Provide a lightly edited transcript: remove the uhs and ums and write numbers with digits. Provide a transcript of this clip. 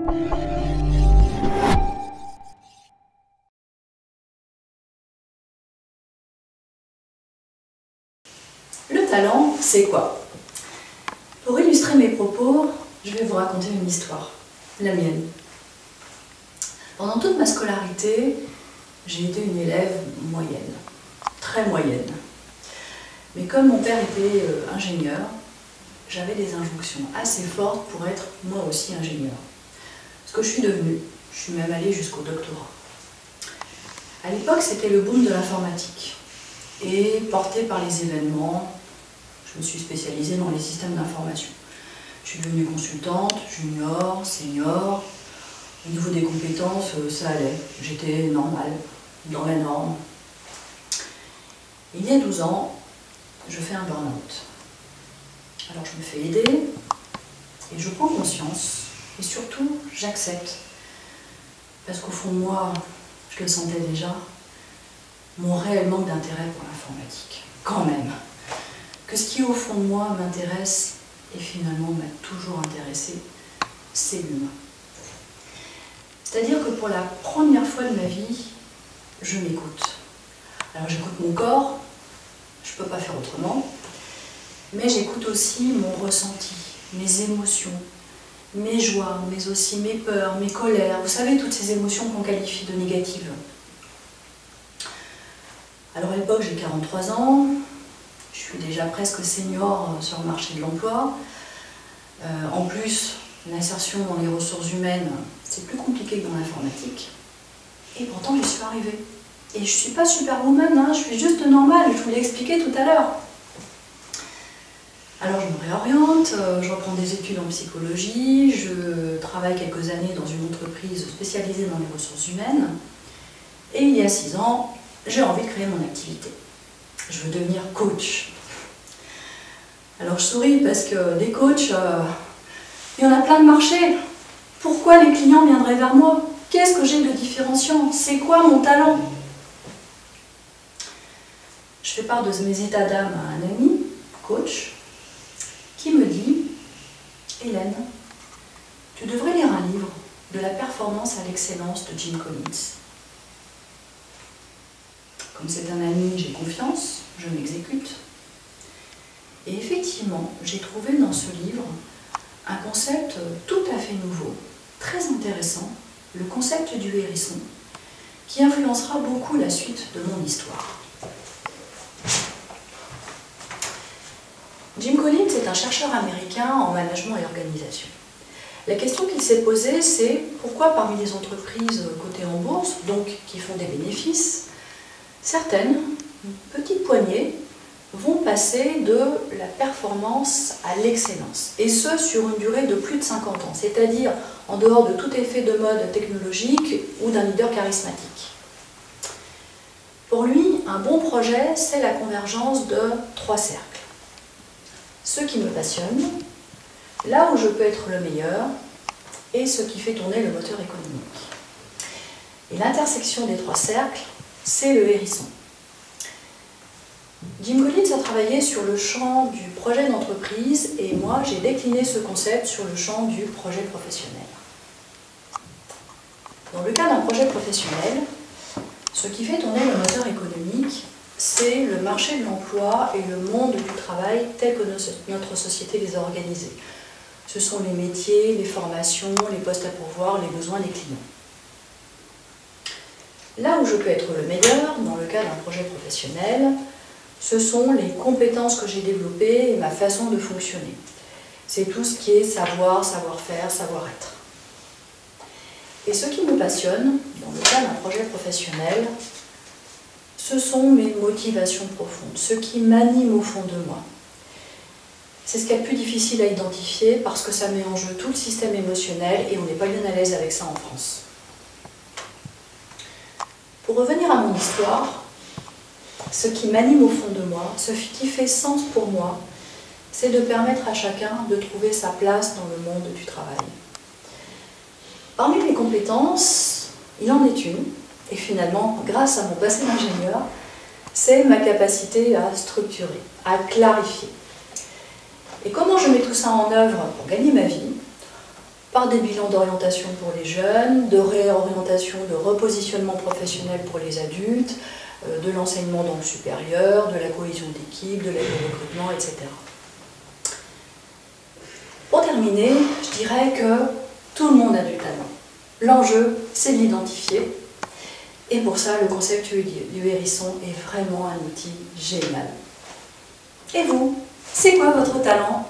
Le talent, c'est quoi? Pour illustrer mes propos, je vais vous raconter une histoire, la mienne. Pendant toute ma scolarité, j'ai été une élève moyenne, très moyenne. Mais comme mon père était ingénieur, j'avais des injonctions assez fortes pour être moi aussi ingénieur. Ce que je suis devenue, je suis même allée jusqu'au doctorat. À l'époque, c'était le boom de l'informatique. Et porté par les événements, je me suis spécialisée dans les systèmes d'information. Je suis devenue consultante, junior, senior. Au niveau des compétences, ça allait. J'étais normale, dans la norme. Il y a 12 ans, je fais un burn-out. Alors je me fais aider et je prends conscience et surtout j'accepte. Parce qu'au fond de moi, je le sentais déjà, mon réel manque d'intérêt pour l'informatique. Quand même. Que ce qui au fond de moi m'intéresse et finalement m'a toujours intéressé, c'est l'humain. C'est-à-dire que pour la première fois de ma vie, je m'écoute. Alors j'écoute mon corps, je ne peux pas faire autrement, mais j'écoute aussi mon ressenti, mes émotions, mes joies, mais aussi mes peurs, mes colères. Vous savez, toutes ces émotions qu'on qualifie de négatives. Alors à l'époque, j'ai 43 ans, je suis déjà presque senior sur le marché de l'emploi. En plus, l'insertion dans les ressources humaines, c'est plus compliqué que dans l'informatique. Et pourtant, j'y suis arrivée. Et je ne suis pas superwoman, hein, je suis juste normale, je vous l'ai expliqué tout à l'heure. Alors je me réoriente, je reprends des études en psychologie, je travaille quelques années dans une entreprise spécialisée dans les ressources humaines. Et il y a 6 ans, j'ai envie de créer mon activité. Je veux devenir coach. Alors je souris parce que des coachs, il y en a plein de marchés. Pourquoi les clients viendraient vers moi? Qu'est-ce que j'ai de différenciant? C'est quoi mon talent? Je fais part de mes états d'âme à un ami, coach, qui me dit « Hélène, tu devrais lire un livre de la performance à l'excellence de Jim Collins. » Comme c'est un ami, j'ai confiance, je m'exécute. Et effectivement, j'ai trouvé dans ce livre un concept tout à fait nouveau, très intéressant, le concept du hérisson, qui influencera beaucoup la suite de mon histoire. Jim Collins est un chercheur américain en management et organisation. La question qu'il s'est posée, c'est pourquoi parmi les entreprises cotées en bourse, donc qui font des bénéfices, certaines, une petite poignée, vont passer de la performance à l'excellence, et ce sur une durée de plus de 50 ans, c'est-à-dire en dehors de tout effet de mode technologique ou d'un leader charismatique. Pour lui, un bon projet, c'est la convergence de 3 cercles. Ce qui me passionne, là où je peux être le meilleur, et ce qui fait tourner le moteur économique. Et l'intersection des 3 cercles, c'est le hérisson. Jim Collins a travaillé sur le champ du projet d'entreprise et moi j'ai décliné ce concept sur le champ du projet professionnel. Dans le cas d'un projet professionnel, ce qui fait tourner le moteur économique, c'est le marché de l'emploi et le monde du travail tel que notre société les a organisés. Ce sont les métiers, les formations, les postes à pourvoir, les besoins des clients. Là où je peux être le meilleur, dans le cas d'un projet professionnel, ce sont les compétences que j'ai développées et ma façon de fonctionner. C'est tout ce qui est savoir, savoir-faire, savoir-être. Et ce qui me passionne, dans le cas d'un projet professionnel, ce sont mes motivations profondes, ce qui m'anime au fond de moi. C'est ce qu'il y a de plus difficile à identifier parce que ça met en jeu tout le système émotionnel et on n'est pas bien à l'aise avec ça en France. Pour revenir à mon histoire, ce qui m'anime au fond de moi, ce qui fait sens pour moi, c'est de permettre à chacun de trouver sa place dans le monde du travail. Parmi mes compétences, il en est une, et finalement, grâce à mon passé d'ingénieur, c'est ma capacité à structurer, à clarifier. Et comment je mets tout ça en œuvre pour gagner ma vie? par des bilans d'orientation pour les jeunes, de réorientation, de repositionnement professionnel pour les adultes, de l'enseignement dans le supérieur, de la cohésion d'équipe, de l'aide au recrutement, etc. Pour terminer, je dirais que tout le monde a du talent. L'enjeu, c'est de l'identifier. Et pour ça, le concept du hérisson est vraiment un outil génial. Et vous, c'est quoi votre talent ?